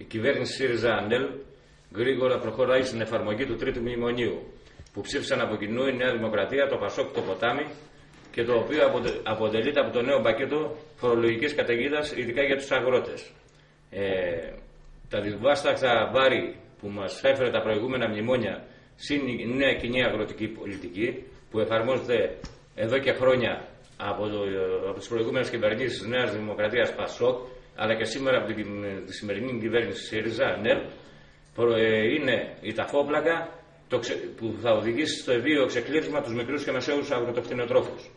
κυβέρνηση ΣΥΡΙΖΑ-ΑΝΕΛ γρήγορα προχωράει στην εφαρμογή του Τρίτου Μνημονίου, που ψήφισαν από κοινού η Νέα Δημοκρατία, το ΠΑΣΟΚ, το Ποτάμι, και το οποίο αποτελείται από το νέο πακέτο φορολογικής καταιγίδας, ειδικά για τους αγρότες. Τα δυσβάσταχτα βάρη που μας έφερε τα προηγούμενα μνημόνια, συν η νέα κοινή αγροτική πολιτική, που εφαρμόζεται εδώ και χρόνια από τις προηγούμενες κυβερνήσεις της Νέας Δημοκρατίας ΠΑΣΟΚ, αλλά και σήμερα από τη σημερινή κυβέρνηση ΣΥΡΙΖΑ-ΑΝΕΛ, είναι η ταφόπλακα που θα οδηγήσει στο ευβίαιο ξεκλήρισμα τους μικρούς και μεσαίους αγροτοκτηνοτρόφους.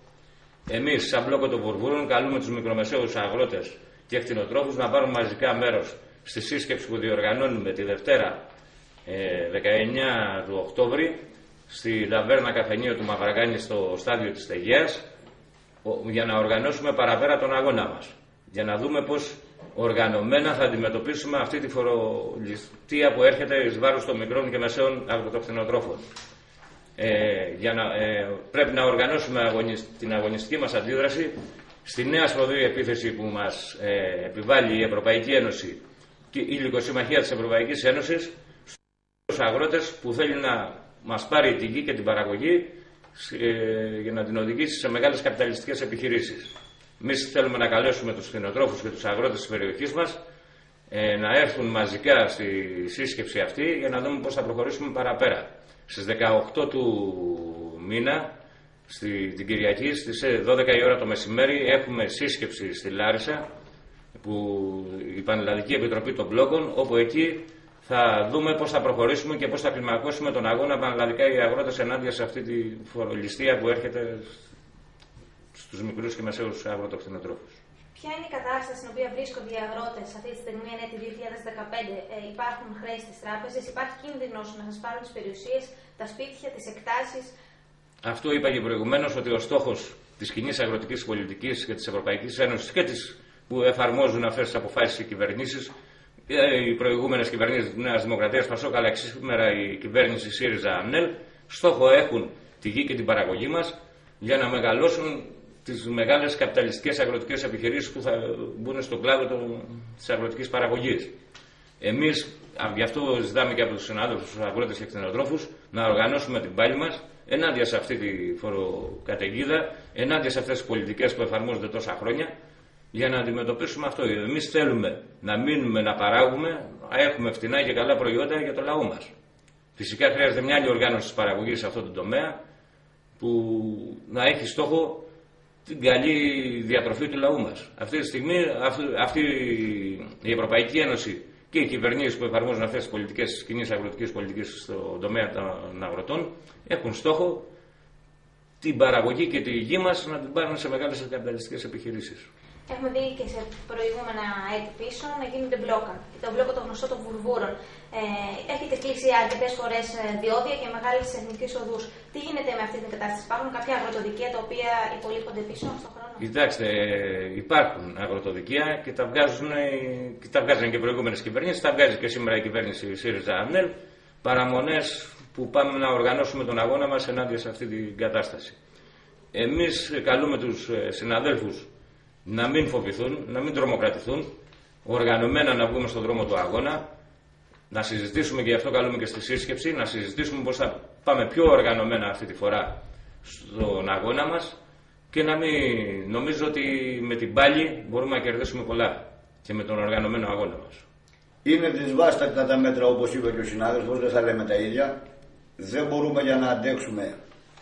Εμείς, σαν μπλόκο των Βουρβούρων, καλούμε τους μικρομεσαίους αγρότες και κτηνοτρόφους να πάρουν μαζικά μέρος στη σύσκεψη που διοργανώνουμε τη Δευτέρα 19 του Οκτώβρη στη Ταβέρνα Καφενείο του Μαυραγάνη στο στάδιο της Τεγέας, για να οργανώσουμε παραπέρα τον αγώνα μας. Για να δούμε πώς οργανωμένα θα αντιμετωπίσουμε αυτή τη φορολιστία που έρχεται εις βάρος των μικρών και μεσαίων αγροτοκτηνοτρόφων. Πρέπει να οργανώσουμε την αγωνιστική μας αντίδραση στη νέα σφοδρή επίθεση που μας επιβάλλει η Ευρωπαϊκή Ένωση και η Λυκοσυμμαχία της Ευρωπαϊκής Ένωσης στους αγρότες, που θέλει να μας πάρει την γη και την παραγωγή για να την οδηγήσει σε μεγάλες καπιταλιστικές επιχειρήσεις. Εμείς θέλουμε να καλέσουμε τους κτηνοτρόφους και τους αγρότες της περιοχής μας να έρθουν μαζικά στη σύσκεψη αυτή για να δούμε πώς θα προχωρήσουμε παραπέρα. Στις 18 του μήνα, την Κυριακή, στις 12 η ώρα το μεσημέρι, έχουμε σύσκεψη στη Λάρισα, η Πανελλαδική Επιτροπή των Μπλόκων, όπου εκεί θα δούμε πώς θα προχωρήσουμε και πώς θα κλιμακώσουμε τον αγώνα πανελλαδικά οι αγρότες ενάντια σε αυτή τη φορολιστία που έρχεται στους μικρούς και μεσαίους αγροτοκτηνοτρόφους. Ποια είναι η κατάσταση στην οποία βρίσκονται οι αγρότες αυτή τη στιγμή, είναι το 2015, υπάρχουν χρέη στις τράπεζες, υπάρχει κίνδυνος να σας πάρουν τις περιουσίες, τα σπίτια, τις εκτάσεις? Αυτό είπα και προηγουμένως, ότι ο στόχος της κοινής αγροτικής πολιτικής και της Ευρωπαϊκής Ένωσης και τις που εφαρμόζουν αυτές τις αποφάσεις οι κυβερνήσεις, οι προηγούμενες κυβερνήσεις της Νέας Δημοκρατίας ΠΑΣΟΚ, αλλά και σήμερα η κυβέρνηση ΣΥΡΙΖΑ-ΑΝΕΛ, στόχο έχουν τη γη και την παραγωγή μας για να μεγαλώσουν τις μεγάλες καπιταλιστικές αγροτικές επιχειρήσεις που θα μπουν στον κλάδο της αγροτικής παραγωγής. Εμείς γι' αυτό ζητάμε και από τους συνάδελφους, τους αγρότες και κτηνοτρόφους, να οργανώσουμε την πάλη μας ενάντια σε αυτή τη φοροκαταιγίδα, ενάντια σε αυτές τις πολιτικές που εφαρμόζονται τόσα χρόνια, για να αντιμετωπίσουμε αυτό. Εμείς θέλουμε να μείνουμε να παράγουμε, έχουμε φτηνά και καλά προϊόντα για το λαό μας. Φυσικά χρειάζεται μια άλλη οργάνωση της παραγωγής σε αυτό το τομέα, που να έχει στόχο την καλή διατροφή του λαού μας. Αυτή τη στιγμή αυτή η Ευρωπαϊκή Ένωση και οι κυβερνήσεις που εφαρμόζουν αυτές τις πολιτικές της κοινής αγροτικής πολιτικής στον τομέα των αγροτών έχουν στόχο την παραγωγή και τη γη μας να την πάρουν σε μεγάλες καπιταλιστικές επιχειρήσεις. Έχουμε δει και σε προηγούμενα έτη πίσω να γίνονται μπλόκα. Και το μπλόκο το γνωστό των Βουρβούρων. Έχετε κλείσει αρκετές φορές διόδια και μεγάλες εθνικές οδούς. Τι γίνεται με αυτή την κατάσταση? Υπάρχουν κάποια αγροτοδικεία τα οποία υπολείπονται πίσω στον χρόνο? Κοιτάξτε, υπάρχουν αγροτοδικεία και τα βγάζουν και προηγούμενες κυβερνήσεις, τα βγάζει και σήμερα η κυβέρνηση ΣΥΡΙΖΑ-ΑΝΕΛ. Παραμονές που πάμε να οργανώσουμε τον αγώνα μας ενάντια σε αυτή την κατάσταση. Εμείς καλούμε τους συναδέλφους να μην φοβηθούν, να μην τρομοκρατηθούν, οργανωμένα να βγούμε στον δρόμο του αγώνα, να συζητήσουμε, και γι' αυτό καλούμε και στη σύσκεψη, να συζητήσουμε πώς θα πάμε πιο οργανωμένα αυτή τη φορά στον αγώνα μας, και να μην νομίζω ότι με την πάλη μπορούμε να κερδίσουμε πολλά και με τον οργανωμένο αγώνα μας. Είναι δυσβάστακτα τα μέτρα, όπως είπε και ο συνάδελφος, δεν θα λέμε τα ίδια. Δεν μπορούμε για να αντέξουμε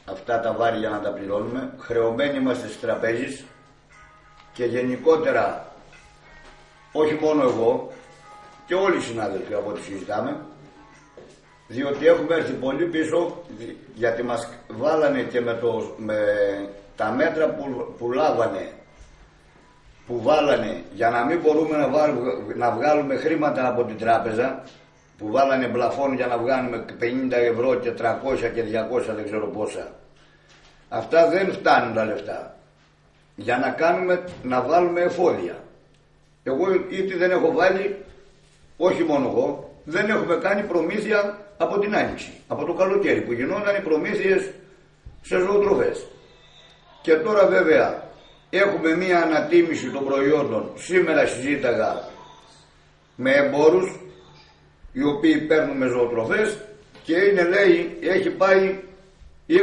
αυτά τα βάρη για να τα πληρώνουμε. Χρεωμένοι είμαστε στις τραπέζες. Και γενικότερα, όχι μόνο εγώ και όλοι οι συνάδελφοι από ό,τι συζητάμε, διότι έχουμε έρθει πολύ πίσω, γιατί μας βάλανε και με τα μέτρα που βάλανε για να μην μπορούμε να βγάλουμε χρήματα από την τράπεζα, που βάλανε πλαφόν για να βγάλουμε 50 ευρώ και 300 και 200 δεν ξέρω πόσα. Αυτά δεν φτάνουν τα λεφτά για να βάλουμε εφόδια. Εγώ ήδη δεν έχω βάλει, όχι μόνο εγώ, δεν έχουμε κάνει προμήθεια από την Άνοιξη, από το καλοκαίρι που γινόταν οι προμήθειες σε ζωοτροφές. Και τώρα βέβαια έχουμε μία ανατίμηση των προϊόντων. Σήμερα συζήταγα με εμπόρους οι οποίοι παίρνουμε ζωοτροφές και είναι, λέει, έχει πάει 20%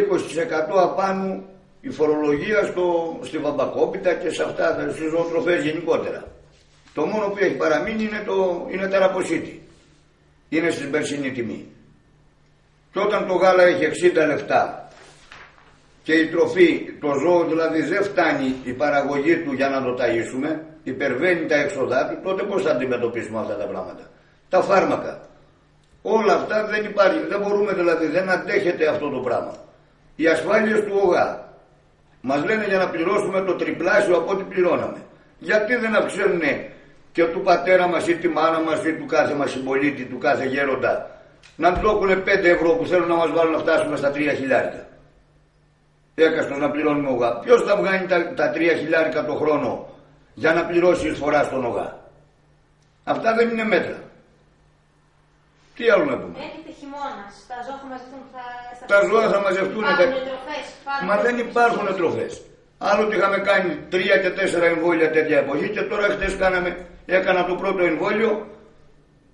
απάνω η φορολογία στη βαμπακόπιτα και σε αυτά, στις ζωοτροφές γενικότερα. Το μόνο που έχει παραμείνει είναι τα ραποσίτη. Είναι στην περσινή τιμή. Και όταν το γάλα έχει 60 λεπτά και η τροφή, το ζώο δηλαδή δεν φτάνει η παραγωγή του για να το ταΐσουμε, υπερβαίνει τα έξοδά του, τότε πώς θα αντιμετωπίσουμε αυτά τα πράγματα? Τα φάρμακα. Όλα αυτά δεν υπάρχει, δεν μπορούμε δηλαδή, δεν αντέχεται αυτό το πράγμα. Οι ασφάλειες του ΟΓΑ μας λένε για να πληρώσουμε το τριπλάσιο από ό,τι πληρώναμε. Γιατί δεν αυξάνουν και του πατέρα μας ή τη μάνα μας ή του κάθε μας συμπολίτη, του κάθε γέροντα, να του έχουν 5 ευρώ που θέλουν να μας βάλουν να φτάσουμε στα 3 χιλιάρικα. Έκαστος να πληρώνουμε ΟΓΑ. Ποιος θα βγάλει τα 3 χιλιάρικα το χρόνο για να πληρώσει εισφορά στον ΟΓΑ? Αυτά δεν είναι μέτρα. Τι άλλο να πούμε? Έρχεται χειμώνας, τα ζώα θα μαζευτούν. Τα ζώα θα μαζευτούν. Τροφές, μα δεν υπάρχουν τροφές. Άλλοτε είχαμε κάνει 3 και 4 εμβόλια τέτοια εποχή και τώρα χτες έκανα το πρώτο εμβόλιο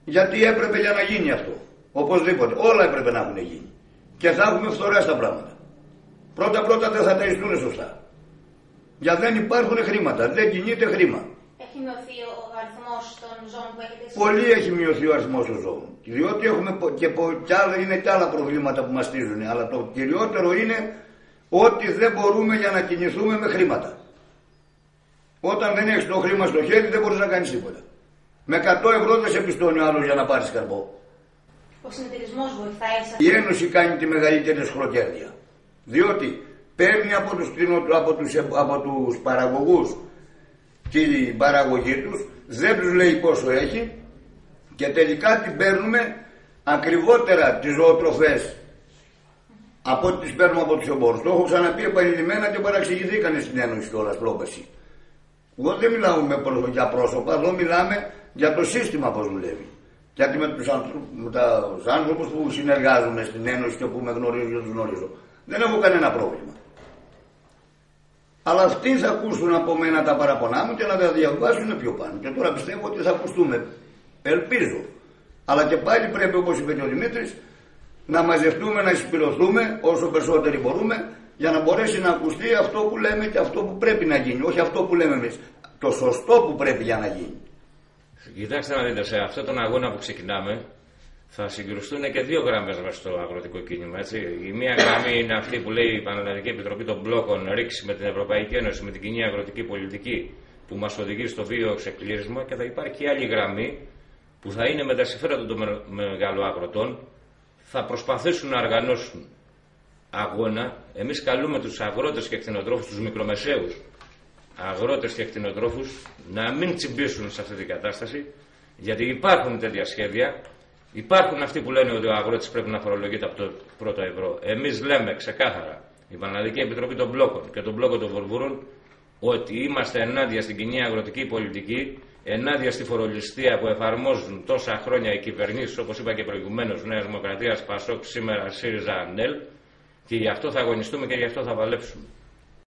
γιατί έπρεπε για να γίνει αυτό. Οπωσδήποτε. Όλα έπρεπε να έχουν γίνει. Και θα έχουμε φθορά στα πράγματα. Πρώτα δεν θα ταϊστούν σωστά. Γιατί δεν υπάρχουν χρήματα. Δεν κινείται χρήμα. Έχει μειωθεί ο αριθμός των ζώων που έχετε εσείς? Πολύ έχει μειωθεί ο αριθμός των ζώων. Διότι έχουμε και άλλα προβλήματα που μαστίζουν. Αλλά το κυριότερο είναι ότι δεν μπορούμε για να κινηθούμε με χρήματα. Όταν δεν έχεις το χρήμα στο χέρι δεν μπορείς να κάνεις τίποτα. Με 100 ευρώ δεν σε πιστώνει ο άλλος για να πάρεις καρπό. Ο συνεταιρισμός βοηθάει σε αυτό? Η Ένωση κάνει τη μεγαλύτερη σχροκέρδεια. Διότι παίρνει από τους παραγωγούς την παραγωγή τους, δεν τους λέει πόσο έχει και τελικά την παίρνουμε ακριβότερα τις ζωοτροφές από ό,τι τις παίρνουμε από τους εμπόρους. Το έχω ξαναπεί επανειλημμένα και παραξηγηθήκανε στην Ένωση κιόλας πρόπεση. Εγώ δεν μιλάω για πρόσωπα, εδώ μιλάμε για το σύστημα πώς δουλεύει. Γιατί με τους άνθρωπους που συνεργάζομαι στην Ένωση και που με γνωρίζω και τους γνωρίζω, δεν έχω κανένα πρόβλημα. Αλλά αυτοί θα ακούσουν από μένα τα παραπονά μου και να τα διαβάσουν πιο πάνω. Και τώρα πιστεύω ότι θα ακουστούμε. Ελπίζω. Αλλά και πάλι πρέπει, όπως είπε και ο Δημήτρης, να μαζευτούμε, να εισπυρωθούμε όσο περισσότεροι μπορούμε για να μπορέσει να ακουστεί αυτό που λέμε και αυτό που πρέπει να γίνει. Όχι αυτό που λέμε εμείς. Το σωστό που πρέπει για να γίνει. Κοιτάξτε να δείτε, σε αυτόν τον αγώνα που ξεκινάμε θα συγκρουστούν και 2 γραμμές μέσα στο αγροτικό κίνημα. Έτσι. Η μία γραμμή είναι αυτή που λέει η Πανελλαδική Επιτροπή των Μπλόκων ρίξει με την Ευρωπαϊκή Ένωση, με την κοινή αγροτική πολιτική που μας οδηγεί στο βίο ξεκλήρισμα, και θα υπάρχει και άλλη γραμμή που θα είναι με τα συμφέροντα των μεγαλοαγροτών, θα προσπαθήσουν να οργανώσουν αγώνα. Εμείς καλούμε τους αγρότες και κτηνοτρόφους, τους μικρομεσαίους αγρότες και κτηνοτρόφους, να μην τσιμπήσουν σε αυτή την κατάσταση, γιατί υπάρχουν τέτοια σχέδια. Υπάρχουν αυτοί που λένε ότι ο αγρότης πρέπει να φορολογείται από το πρώτο ευρώ. Εμείς λέμε ξεκάθαρα, η Πανελλαδική Επιτροπή των Μπλόκων και τον Μπλόκο των Βουρβούρων, ότι είμαστε ενάντια στην κοινή αγροτική πολιτική, ενάντια στη φορολιστία που εφαρμόζουν τόσα χρόνια οι κυβερνήσεις, όπως είπα και προηγουμένως, Νέα Δημοκρατία, ΠΑΣΟΚ, σήμερα ΣΥΡΙΖΑ, ΑΝΕΛ, και γι' αυτό θα αγωνιστούμε και γι' αυτό θα παλέψουμε.